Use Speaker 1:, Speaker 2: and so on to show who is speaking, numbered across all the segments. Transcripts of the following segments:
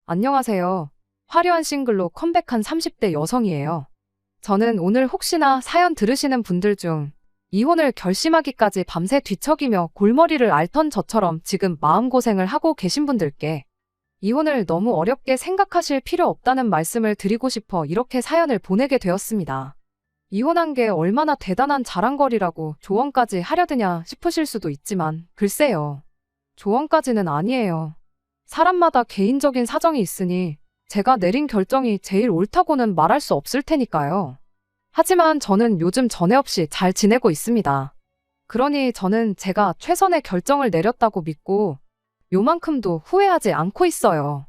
Speaker 1: 안녕하세요. 화려한 싱글로 컴백한 30대 여성이에요. 저는 오늘 혹시나 사연 들으시는 분들 중 이혼을 결심하기까지 밤새 뒤척이며 골머리를 앓던 저처럼 지금 마음고생을 하고 계신 분들께 이혼을 너무 어렵게 생각하실 필요 없다는 말씀을 드리고 싶어 이렇게 사연을 보내게 되었습니다. 이혼한 게 얼마나 대단한 자랑거리라고 조언까지 하려 드냐 싶으실 수도 있지만 글쎄요. 조언까지는 아니에요. 사람마다 개인적인 사정이 있으니 제가 내린 결정이 제일 옳다고는 말할 수 없을 테니까요. 하지만 저는 요즘 전에 없이 잘 지내고 있습니다. 그러니 저는 제가 최선의 결정을 내렸다고 믿고 요만큼도 후회하지 않고 있어요.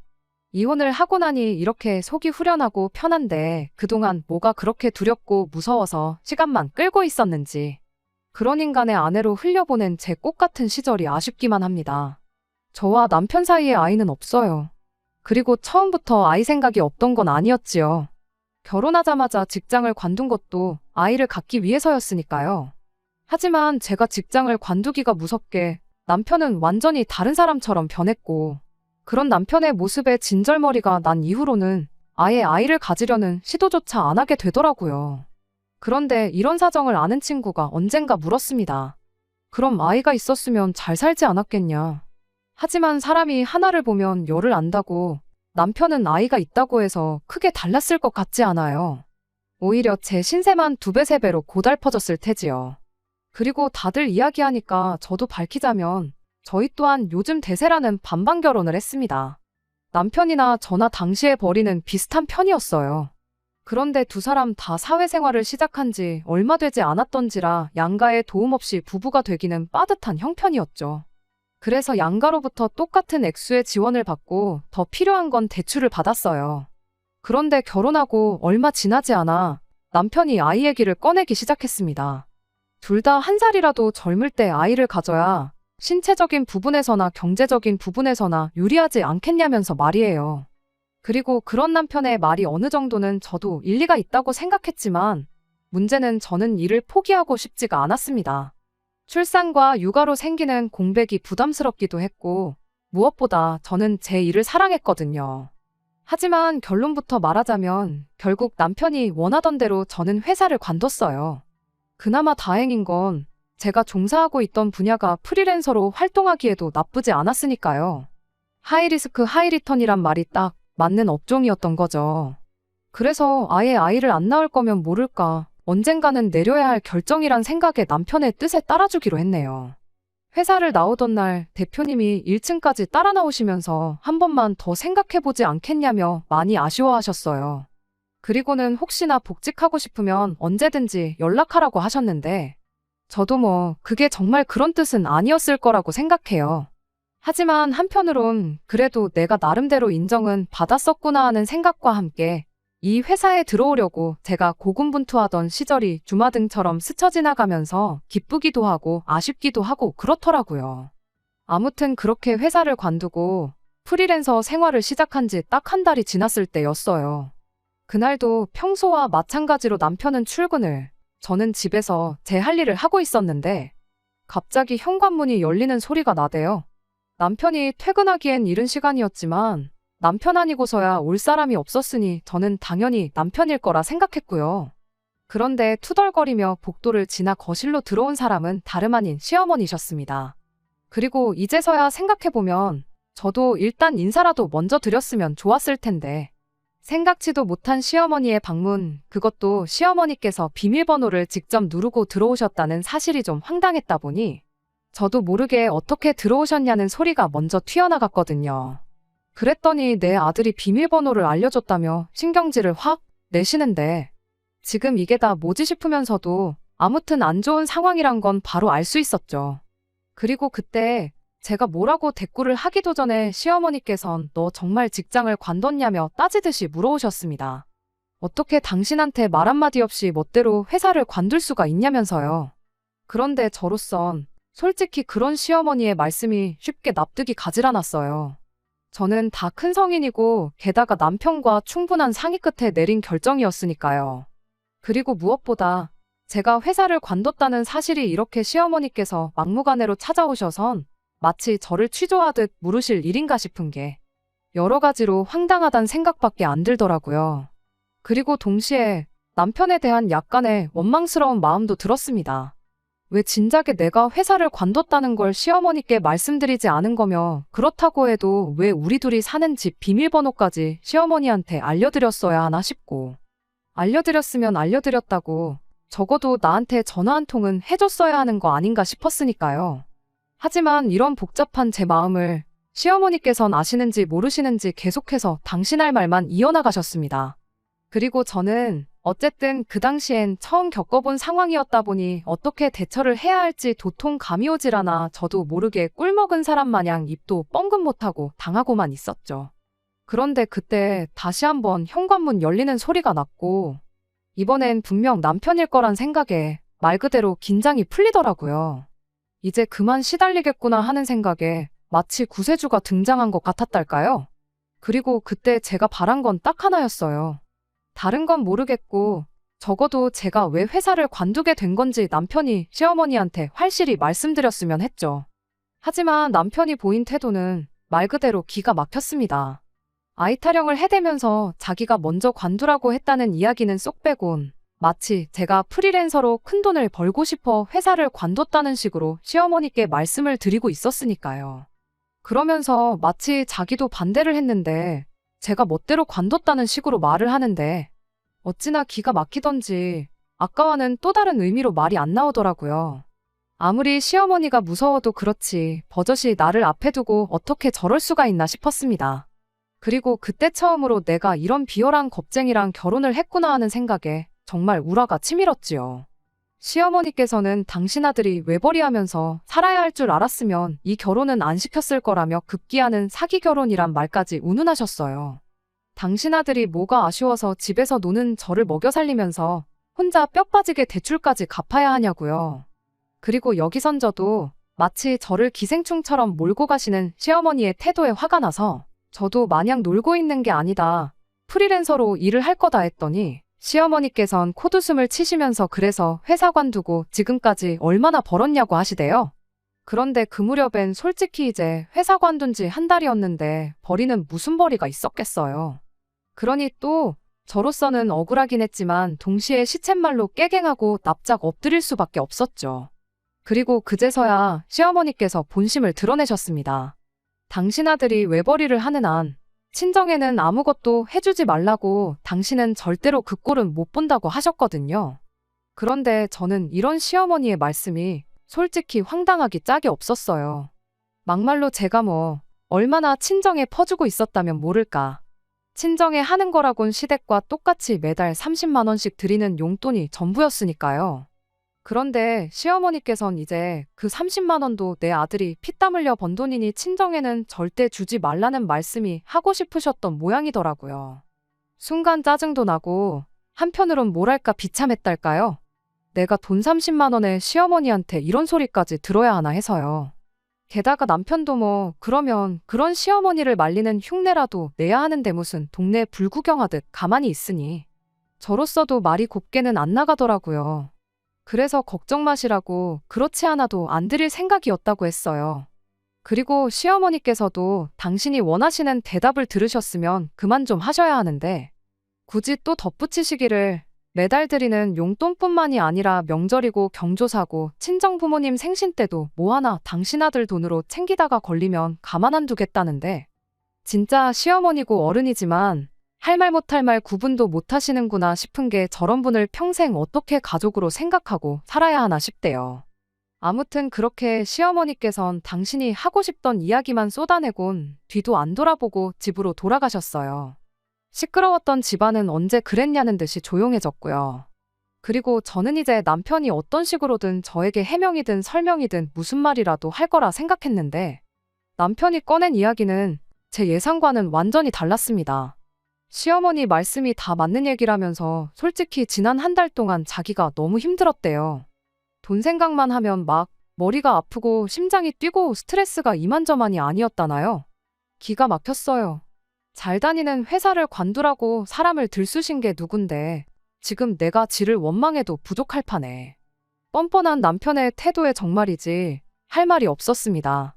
Speaker 1: 이혼을 하고 나니 이렇게 속이 후련하고 편한데 그동안 뭐가 그렇게 두렵고 무서워서 시간만 끌고 있었는지 그런 인간의 아내로 흘려보낸 제 꽃 같은 시절이 아쉽기만 합니다. 저와 남편 사이에 아이는 없어요. 그리고 처음부터 아이 생각이 없던 건 아니었지요. 결혼하자마자 직장을 관둔 것도 아이를 갖기 위해서였으니까요. 하지만 제가 직장을 관두기가 무섭게 남편은 완전히 다른 사람처럼 변했고 그런 남편의 모습에 진절머리가 난 이후로는 아예 아이를 가지려는 시도조차 안 하게 되더라고요. 그런데 이런 사정을 아는 친구가 언젠가 물었습니다. 그럼 아이가 있었으면 잘 살지 않았겠냐. 하지만 사람이 하나를 보면 열을 안다고 남편은 아이가 있다고 해서 크게 달랐을 것 같지 않아요. 오히려 제 신세만 2배, 3배로 고달퍼졌을 테지요. 그리고 다들 이야기하니까 저도 밝히자면 저희 또한 요즘 대세라는 반반 결혼을 했습니다. 남편이나 저나 당시의 벌이는 비슷한 편이었어요. 그런데 두 사람 다 사회생활을 시작한 지 얼마 되지 않았던지라 양가의 도움 없이 부부가 되기는 빠듯한 형편이었죠. 그래서 양가로부터 똑같은 액수의 지원을 받고 더 필요한 건 대출을 받았어요. 그런데 결혼하고 얼마 지나지 않아 남편이 아이 얘기를 꺼내기 시작했습니다. 둘 다 1살이라도 젊을 때 아이를 가져야 신체적인 부분에서나 경제적인 부분에서나 유리하지 않겠냐면서 말이에요. 그리고 그런 남편의 말이 어느 정도는 저도 일리가 있다고 생각했지만 문제는 저는 이를 포기하고 싶지가 않았습니다. 출산과 육아로 생기는 공백이 부담스럽기도 했고 무엇보다 저는 제 일을 사랑했거든요. 하지만 결론부터 말하자면 결국 남편이 원하던 대로 저는 회사를 관뒀어요. 그나마 다행인 건 제가 종사하고 있던 분야가 프리랜서로 활동하기에도 나쁘지 않았으니까요. 하이리스크 하이리턴이란 말이 딱 맞는 업종이었던 거죠. 그래서 아예 아이를 안 낳을 거면 모를까 언젠가는 내려야 할 결정이란 생각에 남편의 뜻에 따라주기로 했네요. 회사를 나오던 날 대표님이 1층까지 따라 나오시면서 한 번만 더 생각해보지 않겠냐며 많이 아쉬워하셨어요. 그리고는 혹시나 복직하고 싶으면 언제든지 연락하라고 하셨는데 저도 그게 정말 그런 뜻은 아니었을 거라고 생각해요. 하지만 한편으론 그래도 내가 나름대로 인정은 받았었구나 하는 생각과 함께 이 회사에 들어오려고 제가 고군분투하던 시절이 주마등처럼 스쳐 지나가면서 기쁘기도 하고 아쉽기도 하고 그렇더라고요. 아무튼 그렇게 회사를 관두고 프리랜서 생활을 시작한 지 딱 1달이 지났을 때였어요. 그날도 평소와 마찬가지로 남편은 출근을, 저는 집에서 제 할 일을 하고 있었는데 갑자기 현관문이 열리는 소리가 나대요. 남편이 퇴근하기엔 이른 시간이었지만 남편 아니고서야 올 사람이 없었으니 저는 당연히 남편일 거라 생각했고요. 그런데 투덜거리며 복도를 지나 거실로 들어온 사람은 다름 아닌 시어머니셨습니다. 그리고 이제서야 생각해보면 저도 일단 인사라도 먼저 드렸으면 좋았을 텐데 생각지도 못한 시어머니의 방문, 그것도 시어머니께서 비밀번호를 직접 누르고 들어오셨다는 사실이 좀 황당했다 보니 저도 모르게 어떻게 들어오셨냐는 소리가 먼저 튀어나갔거든요. 그랬더니 내 아들이 비밀번호를 알려줬다며 신경질을 확 내시는데 지금 이게 다 뭐지 싶으면서도 아무튼 안 좋은 상황이란 건 바로 알 수 있었죠. 그리고 그때 제가 뭐라고 대꾸를 하기도 전에 시어머니께선 너 정말 직장을 관뒀냐며 따지듯이 물어오셨습니다. 어떻게 당신한테 말 한마디 없이 멋대로 회사를 관둘 수가 있냐면서요. 그런데 저로선 솔직히 그런 시어머니의 말씀이 쉽게 납득이 가질 않았어요. 저는 다 큰 성인이고 게다가 남편과 충분한 상의 끝에 내린 결정이었으니까요. 그리고 무엇보다 제가 회사를 관뒀다는 사실이 이렇게 시어머니께서 막무가내로 찾아오셔선 마치 저를 취조하듯 물으실 일인가 싶은 게 여러 가지로 황당하단 생각밖에 안 들더라고요. 그리고 동시에 남편에 대한 약간의 원망스러운 마음도 들었습니다. 왜 진작에 내가 회사를 관뒀다는 걸 시어머니께 말씀드리지 않은 거며, 그렇다고 해도 왜 우리 둘이 사는 집 비밀번호까지 시어머니한테 알려드렸어야 하나 싶고, 알려드렸으면 알려드렸다고 적어도 나한테 전화 한 통은 해줬어야 하는 거 아닌가 싶었으니까요. 하지만 이런 복잡한 제 마음을 시어머니께선 아시는지 모르시는지 계속해서 당신할 말만 이어나가셨습니다. 그리고 저는 어쨌든 그 당시엔 처음 겪어본 상황이었다 보니 어떻게 대처를 해야 할지 도통 감이 오질 않아 저도 모르게 꿀먹은 사람 마냥 입도 뻥긋 못하고 당하고만 있었죠. 그런데 그때 다시 한번 현관문 열리는 소리가 났고, 이번엔 분명 남편일 거란 생각에 말 그대로 긴장이 풀리더라고요. 이제 그만 시달리겠구나 하는 생각에 마치 구세주가 등장한 것 같았달까요? 그리고 그때 제가 바란 건 딱 하나였어요. 다른 건 모르겠고 적어도 제가 왜 회사를 관두게 된 건지 남편이 시어머니한테 확실히 말씀드렸으면 했죠. 하지만 남편이 보인 태도는 말 그대로 기가 막혔습니다. 아이 타령을 해대면서 자기가 먼저 관두라고 했다는 이야기는 쏙 빼곤 마치 제가 프리랜서로 큰돈을 벌고 싶어 회사를 관뒀다는 식으로 시어머니께 말씀을 드리고 있었으니까요. 그러면서 마치 자기도 반대를 했는데 제가 멋대로 관뒀다는 식으로 말을 하는데 어찌나 기가 막히던지 아까와는 또 다른 의미로 말이 안 나오더라고요. 아무리 시어머니가 무서워도 그렇지 버젓이 나를 앞에 두고 어떻게 저럴 수가 있나 싶었습니다. 그리고 그때 처음으로 내가 이런 비열한 겁쟁이랑 결혼을 했구나 하는 생각에 정말 우라가 치밀었지요. 시어머니께서는 당신 아들이 외벌이하면서 살아야 할 줄 알았으면 이 결혼은 안 시켰을 거라며 급기야는 사기 결혼이란 말까지 운운하셨어요. 당신 아들이 뭐가 아쉬워서 집에서 노는 저를 먹여 살리면서 혼자 뼈 빠지게 대출까지 갚아야 하냐고요. 그리고 여기선 저도 마치 저를 기생충처럼 몰고 가시는 시어머니의 태도에 화가 나서 저도 마냥 놀고 있는 게 아니다. 프리랜서로 일을 할 거다 했더니 시어머니께선 콧웃음을 치시면서 그래서 회사 관두고 지금까지 얼마나 벌었냐고 하시대요. 그런데 그 무렵엔 솔직히 이제 회사 관둔 지 한 달이었는데 벌이는 무슨 벌이가 있었겠어요. 그러니 또 저로서는 억울하긴 했지만 동시에 시쳇말로 깨갱하고 납작 엎드릴 수밖에 없었죠. 그리고 그제서야 시어머니께서 본심을 드러내셨습니다. 당신 아들이 외벌이를 하는 한 친정에는 아무것도 해주지 말라고 당신은 절대로 그 꼴은 못 본다고 하셨거든요. 그런데 저는 이런 시어머니의 말씀이 솔직히 황당하기 짝이 없었어요. 막말로 제가 뭐 얼마나 친정에 퍼주고 있었다면 모를까. 친정에 하는 거라곤 시댁과 똑같이 매달 30만 원씩 드리는 용돈이 전부였으니까요. 그런데 시어머니께선 이제 그 30만 원도 내 아들이 피땀 흘려 번 돈이니 친정에는 절대 주지 말라는 말씀이 하고 싶으셨던 모양이더라고요. 순간 짜증도 나고 한편으론 뭐랄까 비참했달까요? 내가 돈 30만 원에 시어머니한테 이런 소리까지 들어야 하나 해서요. 게다가 남편도 뭐 그러면 그런 시어머니를 말리는 흉내라도 내야 하는데 무슨 동네 불구경하듯 가만히 있으니 저로서도 말이 곱게는 안 나가더라고요. 그래서 걱정 마시라고 그렇지 않아도 안 드릴 생각이었다고 했어요. 그리고 시어머니께서도 당신이 원하시는 대답을 들으셨으면 그만 좀 하셔야 하는데 굳이 또 덧붙이시기를 매달 드리는 용돈뿐만이 아니라 명절이고 경조사고 친정 부모님 생신 때도 뭐 하나 당신 아들 돈으로 챙기다가 걸리면 가만 안 두겠다는데 진짜 시어머니고 어른이지만 할 말 못할 말 구분도 못 하시는구나 싶은 게 저런 분을 평생 어떻게 가족으로 생각하고 살아야 하나 싶대요. 아무튼 그렇게 시어머니께선 당신이 하고 싶던 이야기만 쏟아내곤 뒤도 안 돌아보고 집으로 돌아가셨어요. 시끄러웠던 집안은 언제 그랬냐는 듯이 조용해졌고요. 그리고 저는 이제 남편이 어떤 식으로든 저에게 해명이든 설명이든 무슨 말이라도 할 거라 생각했는데 남편이 꺼낸 이야기는 제 예상과는 완전히 달랐습니다. 시어머니 말씀이 다 맞는 얘기라면서 솔직히 지난 한 달 동안 자기가 너무 힘들었대요. 돈 생각만 하면 막 머리가 아프고 심장이 뛰고 스트레스가 이만저만이 아니었다나요? 기가 막혔어요. 잘 다니는 회사를 관두라고 사람을 들쑤신 게 누군데 지금 내가 지를 원망해도 부족할 판에. 뻔뻔한 남편의 태도에 정말이지 할 말이 없었습니다.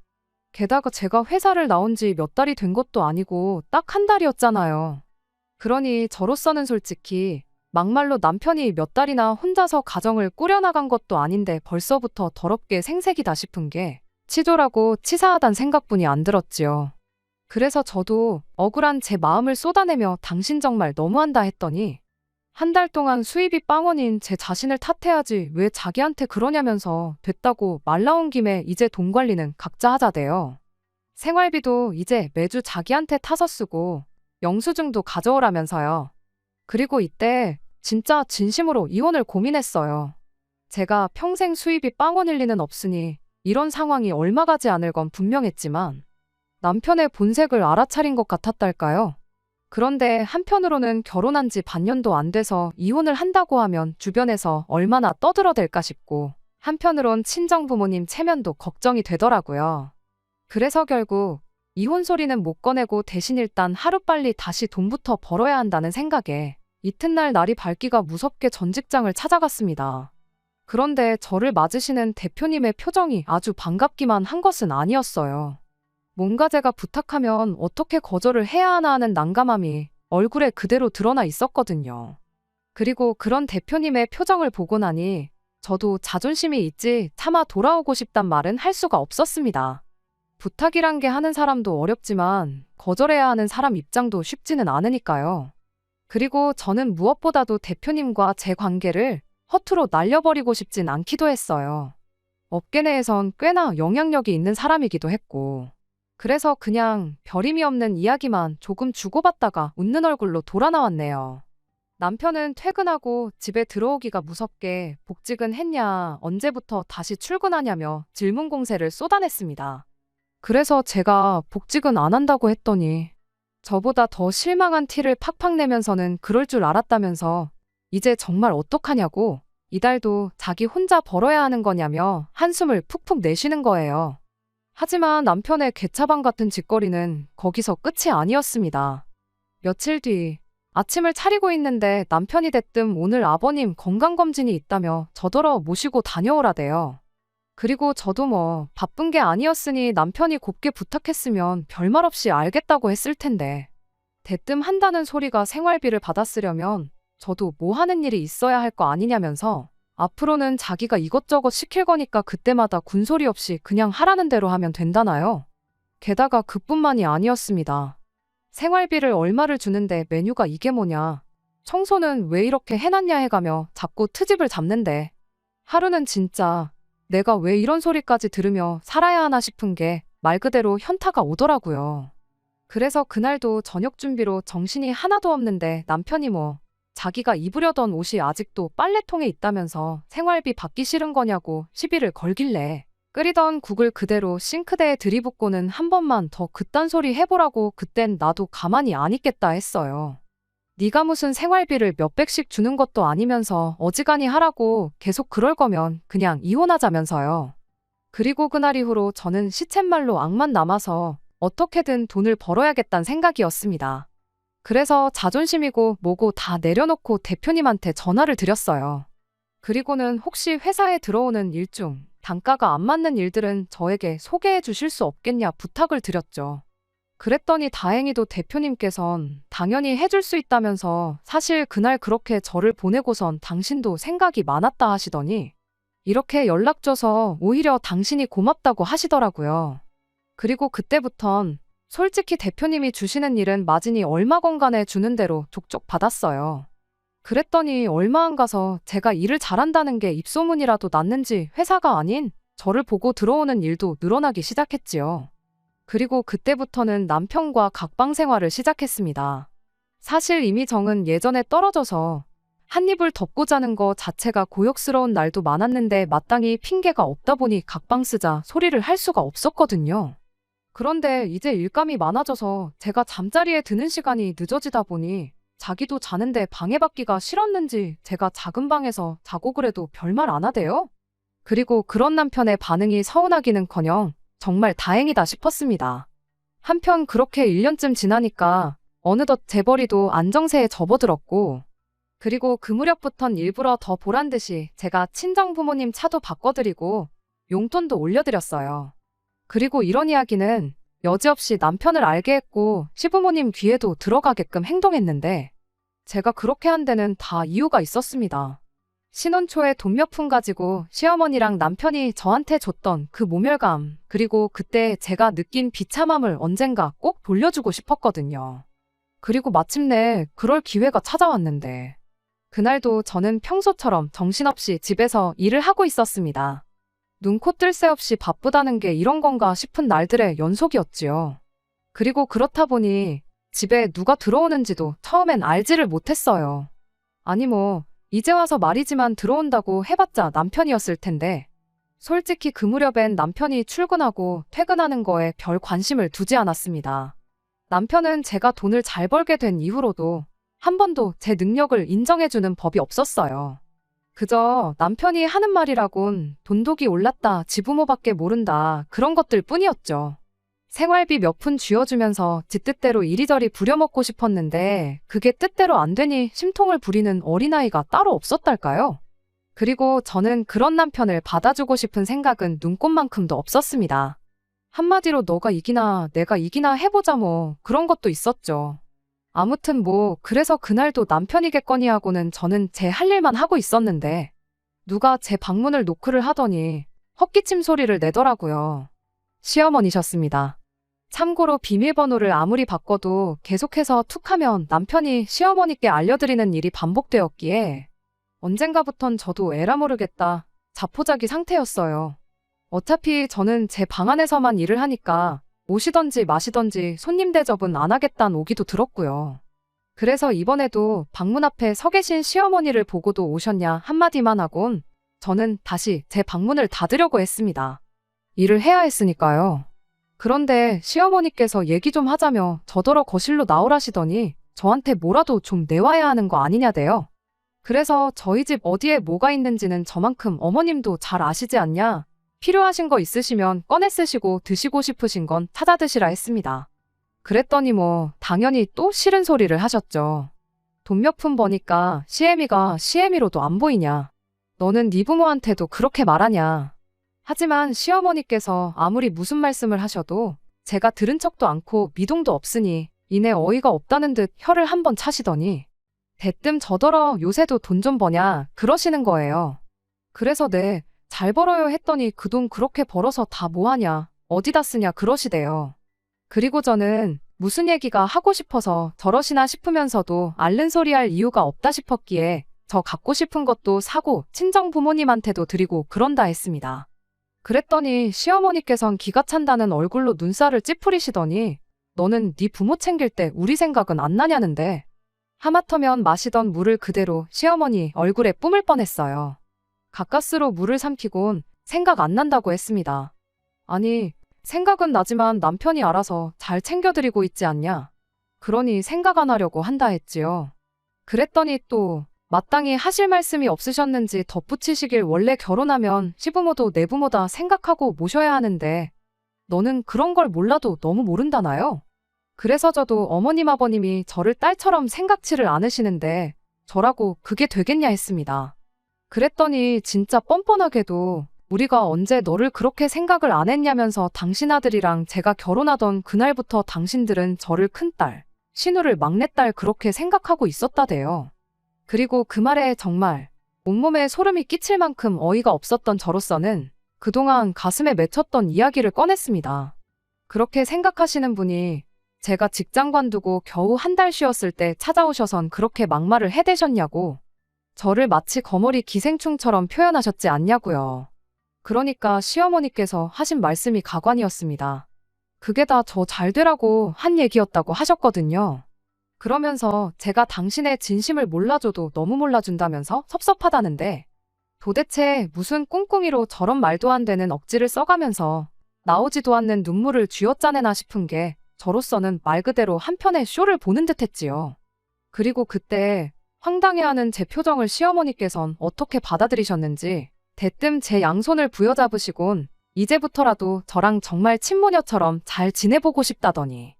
Speaker 1: 게다가 제가 회사를 나온 지 몇 달이 된 것도 아니고 딱 한 달이었잖아요. 그러니 저로서는 솔직히 막말로 남편이 몇 달이나 혼자서 가정을 꾸려나간 것도 아닌데 벌써부터 더럽게 생색이다 싶은 게 치졸하고 치사하단 생각뿐이 안 들었지요. 그래서 저도 억울한 제 마음을 쏟아내며 당신 정말 너무한다 했더니 한 달 동안 수입이 빵원인 제 자신을 탓해야지 왜 자기한테 그러냐면서 됐다고 말 나온 김에 이제 돈 관리는 각자 하자대요. 생활비도 이제 매주 자기한테 타서 쓰고 영수증도 가져오라면서요. 그리고 이때 진짜 진심으로 이혼을 고민했어요. 제가 평생 수입이 빵원일 리는 없으니 이런 상황이 얼마 가지 않을 건 분명했지만 남편의 본색을 알아차린 것 같았달까요? 그런데 한편으로는 결혼한 지 반년도 안 돼서 이혼을 한다고 하면 주변에서 얼마나 떠들어댈까 싶고 한편으론 친정부모님 체면도 걱정이 되더라고요. 그래서 결국 이혼 소리는 못 꺼내고 대신 일단 하루빨리 다시 돈부터 벌어야 한다는 생각에 이튿날 날이 밝기가 무섭게 전 직장을 찾아갔습니다. 그런데 저를 맞으시는 대표님의 표정이 아주 반갑기만 한 것은 아니었어요. 뭔가 제가 부탁하면 어떻게 거절을 해야 하나 하는 난감함이 얼굴에 그대로 드러나 있었거든요. 그리고 그런 대표님의 표정을 보고 나니 저도 자존심이 있지 차마 돌아오고 싶단 말은 할 수가 없었습니다. 부탁이란 게 하는 사람도 어렵지만 거절해야 하는 사람 입장도 쉽지는 않으니까요. 그리고 저는 무엇보다도 대표님과 제 관계를 허투루 날려버리고 싶진 않기도 했어요. 업계 내에선 꽤나 영향력이 있는 사람이기도 했고. 그래서 그냥 별 의미 없는 이야기만 조금 주고받다가 웃는 얼굴로 돌아 나왔네요. 남편은 퇴근하고 집에 들어오기가 무섭게 복직은 했냐, 언제부터 다시 출근하냐며 질문 공세를 쏟아냈습니다. 그래서 제가 복직은 안 한다고 했더니 저보다 더 실망한 티를 팍팍 내면서는 그럴 줄 알았다면서 이제 정말 어떡하냐고 이달도 자기 혼자 벌어야 하는 거냐며 한숨을 푹푹 내쉬는 거예요. 하지만 남편의 개차반 같은 짓거리는 거기서 끝이 아니었습니다. 며칠 뒤 아침을 차리고 있는데 남편이 대뜸 오늘 아버님 건강검진이 있다며 저더러 모시고 다녀오라대요. 그리고 저도 뭐 바쁜 게 아니었으니 남편이 곱게 부탁했으면 별말 없이 알겠다고 했을 텐데 대뜸 한다는 소리가 생활비를 받아쓰려면 저도 뭐 하는 일이 있어야 할 거 아니냐면서 앞으로는 자기가 이것저것 시킬 거니까 그때마다 군소리 없이 그냥 하라는 대로 하면 된다나요? 게다가 그뿐만이 아니었습니다. 생활비를 얼마를 주는데 메뉴가 이게 뭐냐? 청소는 왜 이렇게 해놨냐 해가며 자꾸 트집을 잡는데 하루는 진짜 내가 왜 이런 소리까지 들으며 살아야 하나 싶은 게 말 그대로 현타가 오더라고요. 그래서 그날도 저녁 준비로 정신이 하나도 없는데 남편이 뭐 자기가 입으려던 옷이 아직도 빨래통에 있다면서 생활비 받기 싫은 거냐고 시비를 걸길래 끓이던 국을 그대로 싱크대에 들이붓고는 한 번만 더 그딴 소리 해보라고 그땐 나도 가만히 안 있겠다 했어요. 네가 무슨 생활비를 몇백씩 주는 것도 아니면서 어지간히 하라고 계속 그럴 거면 그냥 이혼하자면서요. 그리고 그날 이후로 저는 시쳇말로 악만 남아서 어떻게든 돈을 벌어야겠다는 생각이었습니다. 그래서 자존심이고 뭐고 다 내려놓고 대표님한테 전화를 드렸어요. 그리고는 혹시 회사에 들어오는 일 중 단가가 안 맞는 일들은 저에게 소개해 주실 수 없겠냐 부탁을 드렸죠. 그랬더니 다행히도 대표님께선 당연히 해줄 수 있다면서 사실 그날 그렇게 저를 보내고선 당신도 생각이 많았다 하시더니 이렇게 연락 줘서 오히려 당신이 고맙다고 하시더라고요. 그리고 그때부턴 솔직히 대표님이 주시는 일은 마진이 얼마건 간에 주는 대로 족족 받았어요. 그랬더니 얼마 안 가서 제가 일을 잘한다는 게 입소문이라도 났는지 회사가 아닌 저를 보고 들어오는 일도 늘어나기 시작했지요. 그리고 그때부터는 남편과 각방 생활을 시작했습니다. 사실 이미 정은 예전에 떨어져서 한 입을 덮고 자는 거 자체가 고역스러운 날도 많았는데 마땅히 핑계가 없다 보니 각방 쓰자 소리를 할 수가 없었거든요. 그런데 이제 일감이 많아져서 제가 잠자리에 드는 시간이 늦어지다 보니 자기도 자는데 방해받기가 싫었는지 제가 작은 방에서 자고 그래도 별말 안 하대요. 그리고 그런 남편의 반응이 서운하기는커녕 정말 다행이다 싶었습니다. 한편 그렇게 1년쯤 지나니까 어느덧 재벌이도 안정세에 접어들었고 그리고 그 무렵부턴 일부러 더 보란듯이 제가 친정부모님 차도 바꿔드리고 용돈도 올려드렸어요. 그리고 이런 이야기는 여지없이 남편을 알게 했고 시부모님 귀에도 들어가게끔 행동했는데 제가 그렇게 한 데는 다 이유가 있었습니다. 신혼 초에 돈 몇 푼 가지고 시어머니랑 남편이 저한테 줬던 그 모멸감, 그리고 그때 제가 느낀 비참함을 언젠가 꼭 돌려주고 싶었거든요. 그리고 마침내 그럴 기회가 찾아왔는데 그날도 저는 평소처럼 정신없이 집에서 일을 하고 있었습니다. 눈코 뜰 새 없이 바쁘다는 게 이런 건가 싶은 날들의 연속이었지요. 그리고 그렇다 보니 집에 누가 들어오는지도 처음엔 알지를 못했어요. 아니 이제 와서 말이지만 들어온다고 해봤자 남편이었을 텐데 솔직히 그 무렵엔 남편이 출근하고 퇴근하는 거에 별 관심을 두지 않았습니다. 남편은 제가 돈을 잘 벌게 된 이후로도 한 번도 제 능력을 인정해주는 법이 없었어요. 그저 남편이 하는 말이라곤 돈독이 올랐다, 지부모밖에 모른다, 그런 것들 뿐이었죠. 생활비 몇 푼 쥐어주면서 지 뜻대로 이리저리 부려먹고 싶었는데 그게 뜻대로 안 되니 심통을 부리는 어린아이가 따로 없었달까요? 그리고 저는 그런 남편을 받아주고 싶은 생각은 눈꼽만큼도 없었습니다. 한마디로 너가 이기나 내가 이기나 해보자 그런 것도 있었죠. 아무튼 그래서 그날도 남편이겠거니 하고는 저는 제 할 일만 하고 있었는데 누가 제 방문을 노크를 하더니 헛기침 소리를 내더라고요. 시어머니셨습니다. 참고로 비밀번호를 아무리 바꿔도 계속해서 툭하면 남편이 시어머니께 알려드리는 일이 반복되었기에 언젠가부턴 저도 에라 모르겠다 자포자기 상태였어요. 어차피 저는 제 방 안에서만 일을 하니까 오시던지 마시던지 손님 대접은 안 하겠다는 오기도 들었고요. 그래서 이번에도 방문 앞에 서 계신 시어머니를 보고도 오셨냐 한마디만 하곤 저는 다시 제 방문을 닫으려고 했습니다. 일을 해야 했으니까요. 그런데 시어머니께서 얘기 좀 하자며 저더러 거실로 나오라시더니 저한테 뭐라도 좀 내와야 하는 거 아니냐대요. 그래서 저희 집 어디에 뭐가 있는지는 저만큼 어머님도 잘 아시지 않냐? 필요하신 거 있으시면 꺼내 쓰시고 드시고 싶으신 건 찾아 드시라 했습니다. 그랬더니 당연히 또 싫은 소리를 하셨죠. 돈 몇 푼 버니까 시애미가 시애미로도 안 보이냐. 너는 네 부모한테도 그렇게 말하냐. 하지만 시어머니께서 아무리 무슨 말씀을 하셔도 제가 들은 척도 않고 미동도 없으니 이내 어이가 없다는 듯 혀를 한번 차시더니 대뜸 저더러 요새도 돈 좀 버냐 그러시는 거예요. 그래서 네, 잘 벌어요 했더니 그 돈 그렇게 벌어서 다 뭐하냐, 어디다 쓰냐 그러시대요. 그리고 저는 무슨 얘기가 하고 싶어서 저러시나 싶으면서도 앓는 소리 할 이유가 없다 싶었기에 저 갖고 싶은 것도 사고 친정 부모님한테도 드리고 그런다 했습니다. 그랬더니 시어머니께선 기가 찬다는 얼굴로 눈살을 찌푸리시더니 너는 네 부모 챙길 때 우리 생각은 안 나냐는데 하마터면 마시던 물을 그대로 시어머니 얼굴에 뿜을 뻔했어요. 가까스로 물을 삼키곤 생각 안 난다고 했습니다. 아니 생각은 나지만 남편이 알아서 잘 챙겨드리고 있지 않냐. 그러니 생각 안 하려고 한다 했지요. 그랬더니 또 마땅히 하실 말씀이 없으셨는지 덧붙이시길 원래 결혼하면 시부모도 내 부모다 생각하고 모셔야 하는데 너는 그런 걸 몰라도 너무 모른다나요? 그래서 저도 어머님 아버님이 저를 딸처럼 생각지를 않으시는데 저라고 그게 되겠냐 했습니다. 그랬더니 진짜 뻔뻔하게도 우리가 언제 너를 그렇게 생각을 안 했냐면서 당신 아들이랑 제가 결혼하던 그날부터 당신들은 저를 큰딸, 신우를 막내딸 그렇게 생각하고 있었다대요. 그리고 그 말에 정말 온몸에 소름이 끼칠 만큼 어이가 없었던 저로서는 그동안 가슴에 맺혔던 이야기를 꺼냈습니다. 그렇게 생각하시는 분이 제가 직장 관두고 겨우 한 달 쉬었을 때 찾아오셔선 그렇게 막말을 해대셨냐고 저를 마치 거머리 기생충처럼 표현하셨지 않냐고요. 그러니까 시어머니께서 하신 말씀이 가관이었습니다. 그게 다 저 잘 되라고 한 얘기였다고 하셨거든요. 그러면서 제가 당신의 진심을 몰라줘도 너무 몰라준다면서 섭섭하다는데 도대체 무슨 꿍꿍이로 저런 말도 안 되는 억지를 써가면서 나오지도 않는 눈물을 쥐어짜내나 싶은 게 저로서는 말 그대로 한편의 쇼를 보는 듯 했지요. 그리고 그때 황당해하는 제 표정을 시어머니께선 어떻게 받아들이셨는지 대뜸 제 양손을 부여잡으시곤 이제부터라도 저랑 정말 친모녀처럼 잘 지내보고 싶다더니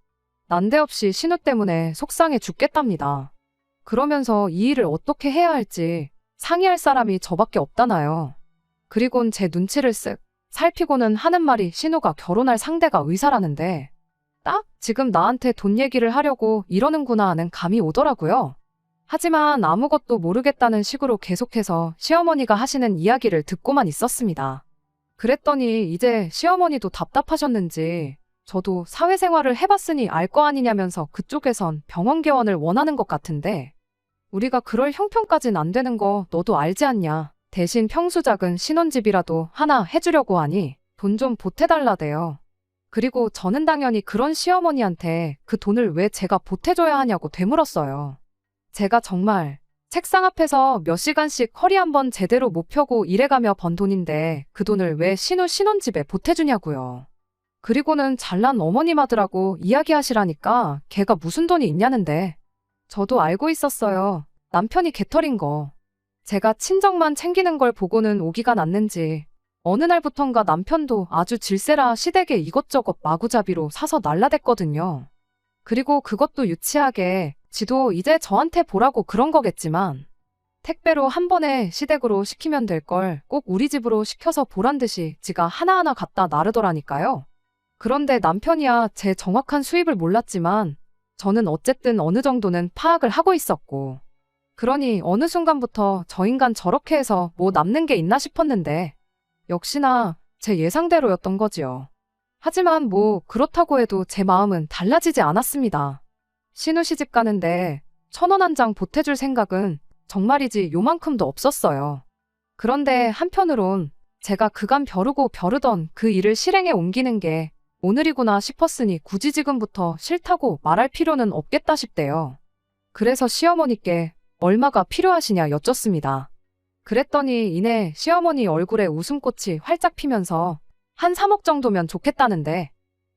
Speaker 1: 난데없이 신우 때문에 속상해 죽겠답니다. 그러면서 이 일을 어떻게 해야 할지 상의할 사람이 저밖에 없다나요. 그리곤 제 눈치를 쓱 살피고는 하는 말이 신우가 결혼할 상대가 의사라는데 딱 지금 나한테 돈 얘기를 하려고 이러는구나 하는 감이 오더라고요. 하지만 아무것도 모르겠다는 식으로 계속해서 시어머니가 하시는 이야기를 듣고만 있었습니다. 그랬더니 이제 시어머니도 답답하셨는지 저도 사회생활을 해봤으니 알 거 아니냐면서 그쪽에선 병원 개원을 원하는 것 같은데 우리가 그럴 형편까진 안 되는 거 너도 알지 않냐. 대신 평수 작은 신혼집이라도 하나 해주려고 하니 돈 좀 보태달라대요. 그리고 저는 당연히 그런 시어머니한테 그 돈을 왜 제가 보태줘야 하냐고 되물었어요. 제가 정말 책상 앞에서 몇 시간씩 허리 한번 제대로 못 펴고 일해가며 번 돈인데 그 돈을 왜 신우 신혼집에 보태주냐고요. 그리고는 잘난 어머님 아들하고 이야기하시라니까 걔가 무슨 돈이 있냐는데 저도 알고 있었어요. 남편이 개털인 거. 제가 친정만 챙기는 걸 보고는 오기가 났는지 어느 날부턴가 남편도 아주 질세라 시댁에 이것저것 마구잡이로 사서 날라댔거든요. 그리고 그것도 유치하게 지도 이제 저한테 보라고 그런 거겠지만 택배로 한 번에 시댁으로 시키면 될 걸 꼭 우리 집으로 시켜서 보란 듯이 지가 하나하나 갖다 나르더라니까요. 그런데 남편이야 제 정확한 수입을 몰랐지만 저는 어쨌든 어느 정도는 파악을 하고 있었고 그러니 어느 순간부터 저 인간 저렇게 해서 뭐 남는 게 있나 싶었는데 역시나 제 예상대로였던 거지요. 하지만 뭐 그렇다고 해도 제 마음은 달라지지 않았습니다. 신우 시집 가는데 1,000원 한 장 보태줄 생각은 정말이지 요만큼도 없었어요. 그런데 한편으론 제가 그간 벼르고 벼르던 그 일을 실행에 옮기는 게 오늘이구나 싶었으니 굳이 지금부터 싫다고 말할 필요는 없겠다 싶대요. 그래서 시어머니께 얼마가 필요하시냐 여쭙습니다. 그랬더니 이내 시어머니 얼굴에 웃음꽃이 활짝 피면서 한 3억 정도면 좋겠다는데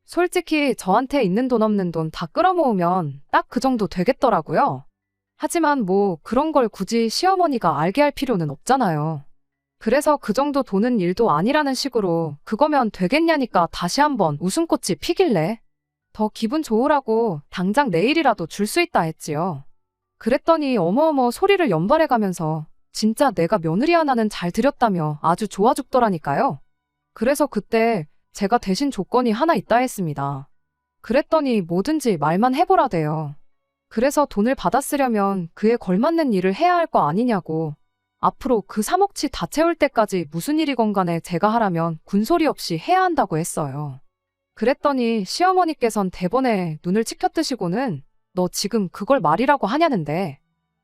Speaker 1: 솔직히 저한테 있는 돈 없는 돈 다 끌어모으면 딱 그 정도 되겠더라고요. 하지만 뭐 그런 걸 굳이 시어머니가 알게 할 필요는 없잖아요. 그래서 그 정도 돈은 일도 아니라는 식으로 그거면 되겠냐니까 다시 한번 웃음꽃이 피길래 더 기분 좋으라고 당장 내일이라도 줄 수 있다 했지요. 그랬더니 어머어머 소리를 연발해가면서 진짜 내가 며느리 하나는 잘 들였다며 아주 좋아 죽더라니까요. 그래서 그때 제가 대신 조건이 하나 있다 했습니다. 그랬더니 뭐든지 말만 해보라대요. 그래서 돈을 받았으려면 그에 걸맞는 일을 해야 할 거 아니냐고. 앞으로 그 3억치 다 채울 때까지 무슨 일이건 간에 제가 하라면 군소리 없이 해야 한다고 했어요. 그랬더니 시어머니께선 대번에 눈을 치켜뜨시고는 너 지금 그걸 말이라고 하냐는데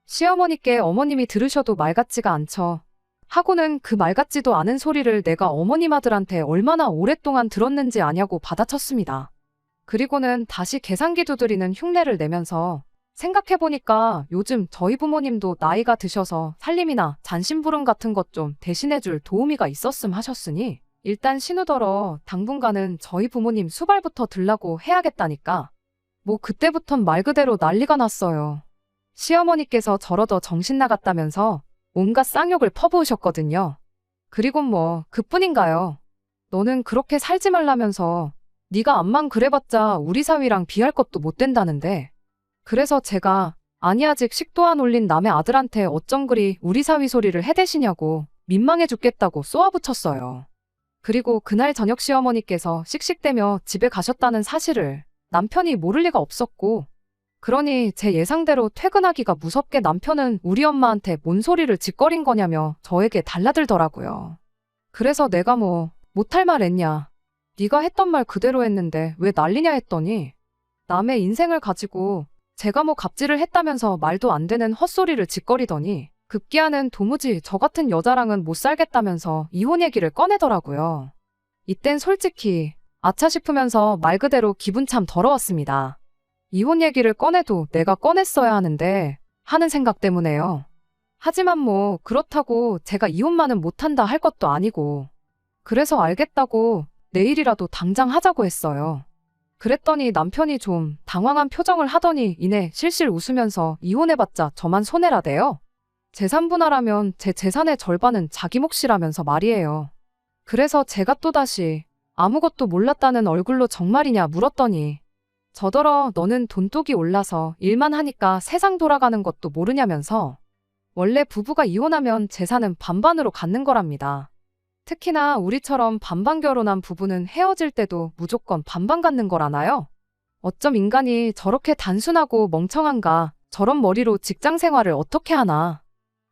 Speaker 1: 시어머니께 어머님이 들으셔도 말 같지가 않죠. 하고는 그 말 같지도 않은 소리를 내가 어머님 아들한테 얼마나 오랫동안 들었는지 아냐고 받아쳤습니다. 그리고는 다시 계산기 두드리는 흉내를 내면서 생각해보니까 요즘 저희 부모님도 나이가 드셔서 살림이나 잔심부름 같은 것 좀 대신해줄 도우미가 있었음 하셨으니 일단 신우더러 당분간은 저희 부모님 수발부터 들라고 해야겠다니까. 뭐 그때부턴 말 그대로 난리가 났어요. 시어머니께서 저러더 정신 나갔다면서 온갖 쌍욕을 퍼부으셨거든요. 그리고 뭐 그뿐인가요? 너는 그렇게 살지 말라면서 네가 암만 그래봤자 우리 사위랑 비할 것도 못 된다는데 그래서 제가 아니 아직 식도 안 올린 남의 아들한테 어쩜 그리 우리 사위 소리를 해대시냐고 민망해 죽겠다고 쏘아붙였어요. 그리고 그날 저녁 시어머니께서 씩씩대며 집에 가셨다는 사실을 남편이 모를 리가 없었고 그러니 제 예상대로 퇴근하기가 무섭게 남편은 우리 엄마한테 뭔 소리를 짓거린 거냐며 저에게 달라들더라고요. 그래서 내가 뭐 못할 말 했냐. 네가 했던 말 그대로 했는데 왜 난리냐 했더니 남의 인생을 가지고 제가 뭐 갑질을 했다면서 말도 안 되는 헛소리를 짓거리더니 급기야는 도무지 저 같은 여자랑은 못 살겠다면서 이혼 얘기를 꺼내더라고요. 이땐 솔직히 아차 싶으면서 말 그대로 기분 참 더러웠습니다. 이혼 얘기를 꺼내도 내가 꺼냈어야 하는데 하는 생각 때문에요. 하지만 뭐 그렇다고 제가 이혼만은 못한다 할 것도 아니고 그래서 알겠다고 내일이라도 당장 하자고 했어요. 그랬더니 남편이 좀 당황한 표정을 하더니 이내 실실 웃으면서 이혼해봤자 저만 손해라대요. 재산 분할하면 제 재산의 절반은 자기 몫이라면서 말이에요. 그래서 제가 또다시 아무것도 몰랐다는 얼굴로 정말이냐 물었더니 저더러 너는 돈독이 올라서 일만 하니까 세상 돌아가는 것도 모르냐면서 원래 부부가 이혼하면 재산은 반반으로 갖는 거랍니다. 특히나 우리처럼 반반 결혼한 부부는 헤어질 때도 무조건 반반 갖는 거라나요? 어쩜 인간이 저렇게 단순하고 멍청한가? 저런 머리로 직장 생활을 어떻게 하나?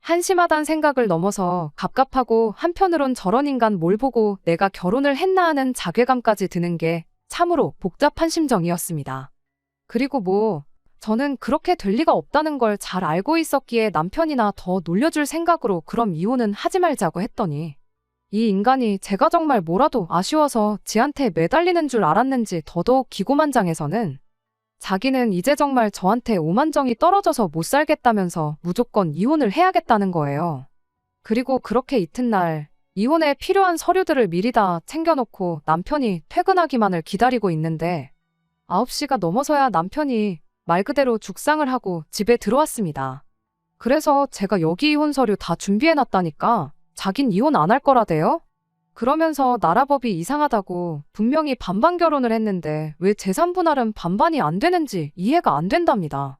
Speaker 1: 한심하단 생각을 넘어서 갑갑하고 한편으론 저런 인간 뭘 보고 내가 결혼을 했나 하는 자괴감까지 드는 게 참으로 복잡한 심정이었습니다. 그리고 저는 그렇게 될 리가 없다는 걸 잘 알고 있었기에 남편이나 더 놀려줄 생각으로 그럼 이혼은 하지 말자고 했더니 이 인간이 제가 정말 뭐라도 아쉬워서 지한테 매달리는 줄 알았는지 더더욱 기고만장해서는 자기는 이제 정말 저한테 오만정이 떨어져서 못 살겠다면서 무조건 이혼을 해야겠다는 거예요. 그리고 그렇게 이튿날 이혼에 필요한 서류들을 미리 다 챙겨놓고 남편이 퇴근하기만을 기다리고 있는데 9시가 넘어서야 남편이 말 그대로 죽상을 하고 집에 들어왔습니다. 그래서 제가 여기 이혼 서류 다 준비해놨다니까 자긴 이혼 안 할 거라대요? 그러면서 나라법이 이상하다고 분명히 반반 결혼을 했는데 왜 재산 분할은 반반이 안 되는지 이해가 안 된답니다.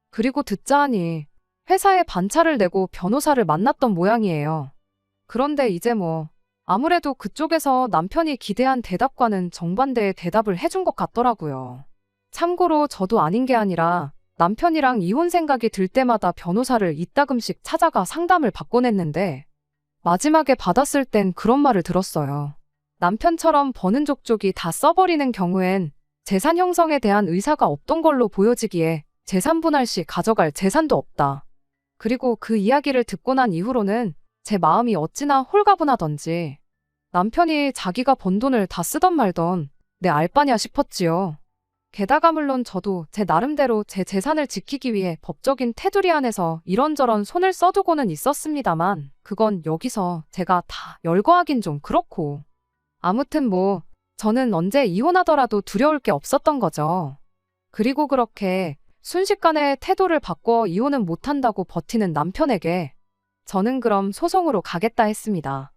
Speaker 1: 그리고 듣자 하니 회사에 반차를 내고 변호사를 만났던 모양이에요. 그런데 이제 아무래도 그쪽에서 남편이 기대한 대답과는 정반대의 대답을 해준 것 같더라고요. 참고로 저도 아닌 게 아니라 남편이랑 이혼 생각이 들 때마다 변호사를 이따금씩 찾아가 상담을 받곤 했는데 마지막에 받았을 땐 그런 말을 들었어요. 남편처럼 버는 족족이 다 써버리는 경우엔 재산 형성에 대한 의사가 없던 걸로 보여지기에 재산 분할 시 가져갈 재산도 없다. 그리고 그 이야기를 듣고 난 이후로는 제 마음이 어찌나 홀가분하던지 남편이 자기가 번 돈을 다 쓰던 말던 내 알바냐 싶었지요. 게다가 물론 저도 제 나름대로 제 재산을 지키기 위해 법적인 테두리 안에서 이런저런 손을 써두고는 있었습니다만 그건 여기서 제가 다 열거하긴 좀 그렇고 아무튼 저는 언제 이혼하더라도 두려울 게 없었던 거죠. 그리고 그렇게 순식간에 태도를 바꿔 이혼은 못한다고 버티는 남편에게 저는 그럼 소송으로 가겠다 했습니다.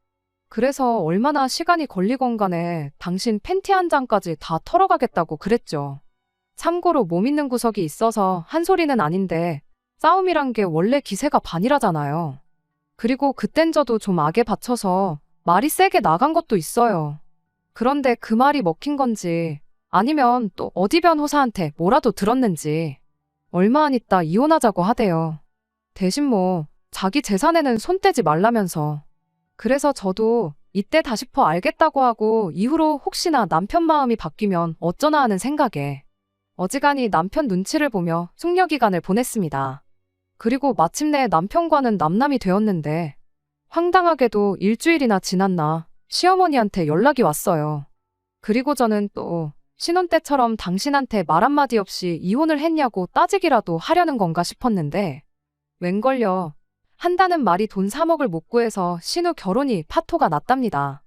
Speaker 1: 그래서 얼마나 시간이 걸리건 간에 당신 팬티 한 장까지 다 털어가겠다고 그랬죠. 참고로 못 믿는 구석이 있어서 한 소리는 아닌데 싸움이란 게 원래 기세가 반이라잖아요. 그리고 그땐 저도 좀 악에 받쳐서 말이 세게 나간 것도 있어요. 그런데 그 말이 먹힌 건지 아니면 또 어디 변호사한테 뭐라도 들었는지 얼마 안 있다 이혼하자고 하대요. 대신 자기 재산에는 손 떼지 말라면서. 그래서 저도 이때다 싶어 알겠다고 하고 이후로 혹시나 남편 마음이 바뀌면 어쩌나 하는 생각에 어지간히 남편 눈치를 보며 숙려기간을 보냈습니다. 그리고 마침내 남편과는 남남이 되었는데 황당하게도 일주일이나 지났나 시어머니한테 연락이 왔어요. 그리고 저는 또 신혼 때처럼 당신한테 말 한마디 없이 이혼을 했냐고 따지기라도 하려는 건가 싶었는데 웬걸요. 한다는 말이 돈 3억을 못 구해서 신우 결혼이 파토가 났답니다.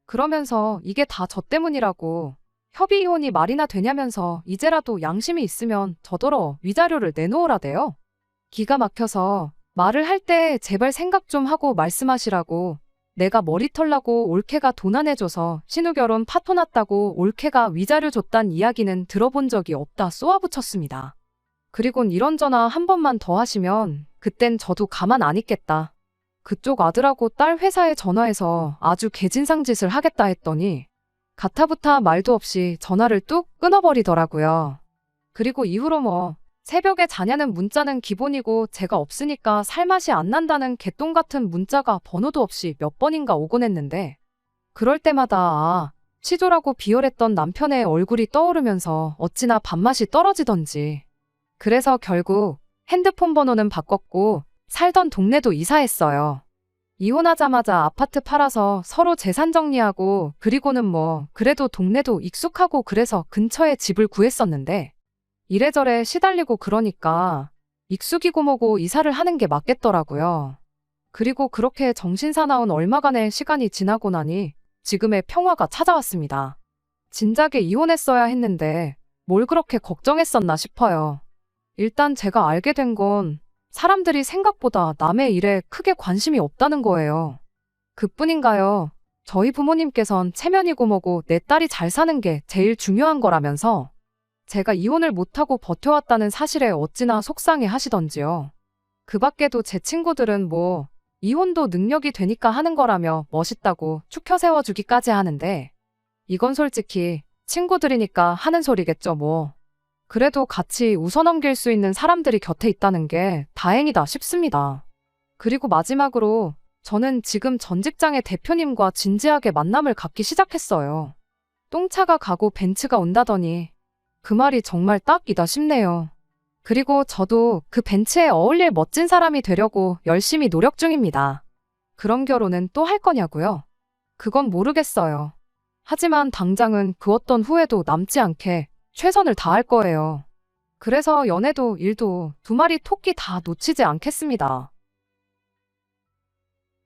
Speaker 1: 그러면서 이게 다 저 때문이라고 협의 이혼이 말이나 되냐면서 이제라도 양심이 있으면 저더러 위자료를 내놓으라대요. 기가 막혀서 말을 할 때 제발 생각 좀 하고 말씀하시라고 내가 머리 털라고 올케가 돈 안 해줘서 신우 결혼 파토 났다고 올케가 위자료 줬단 이야기는 들어본 적이 없다 쏘아붙였습니다. 그리곤 이런 전화 한 번만 더 하시면 그땐 저도 가만 안 있겠다. 그쪽 아들하고 딸 회사에 전화해서 아주 개진상 짓을 하겠다 했더니 가타부타 말도 없이 전화를 뚝 끊어버리더라고요. 그리고 이후로 새벽에 자냐는 문자는 기본이고 제가 없으니까 살맛이 안 난다는 개똥 같은 문자가 번호도 없이 몇 번인가 오곤 했는데 그럴 때마다 치졸하고 비열했던 남편의 얼굴이 떠오르면서 어찌나 밥맛이 떨어지던지 그래서 결국 핸드폰 번호는 바꿨고 살던 동네도 이사했어요. 이혼하자마자 아파트 팔아서 서로 재산 정리하고 그리고는 그래도 동네도 익숙하고 그래서 근처에 집을 구했었는데 이래저래 시달리고 그러니까 익숙이고 뭐고 이사를 하는 게 맞겠더라고요. 그리고 그렇게 정신사나운 얼마간의 시간이 지나고 나니 지금의 평화가 찾아왔습니다. 진작에 이혼했어야 했는데 뭘 그렇게 걱정했었나 싶어요. 일단 제가 알게 된 건 사람들이 생각보다 남의 일에 크게 관심이 없다는 거예요. 그뿐인가요? 저희 부모님께선 체면이고 뭐고 내 딸이 잘 사는 게 제일 중요한 거라면서 제가 이혼을 못하고 버텨왔다는 사실에 어찌나 속상해 하시던지요. 그 밖에도 제 친구들은 이혼도 능력이 되니까 하는 거라며 멋있다고 축혀 세워주기까지 하는데 이건 솔직히 친구들이니까 하는 소리겠죠 뭐. 그래도 같이 웃어넘길 수 있는 사람들이 곁에 있다는 게 다행이다 싶습니다. 그리고 마지막으로 저는 지금 전 직장의 대표님과 진지하게 만남을 갖기 시작했어요. 똥차가 가고 벤츠가 온다더니 그 말이 정말 딱이다 싶네요. 그리고 저도 그 벤츠에 어울릴 멋진 사람이 되려고 열심히 노력 중입니다. 그런 결혼은 또 할 거냐고요? 그건 모르겠어요. 하지만 당장은 그 어떤 후회도 남지 않게 최선을 다할 거예요. 그래서 연애도 일도 두 마리 토끼 다 놓치지 않겠습니다.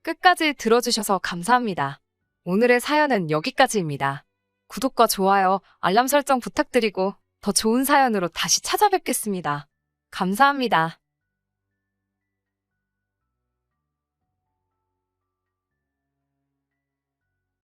Speaker 1: 끝까지 들어주셔서 감사합니다. 오늘의 사연은 여기까지입니다. 구독과 좋아요, 알람 설정 부탁드리고 더 좋은 사연으로 다시 찾아뵙겠습니다. 감사합니다.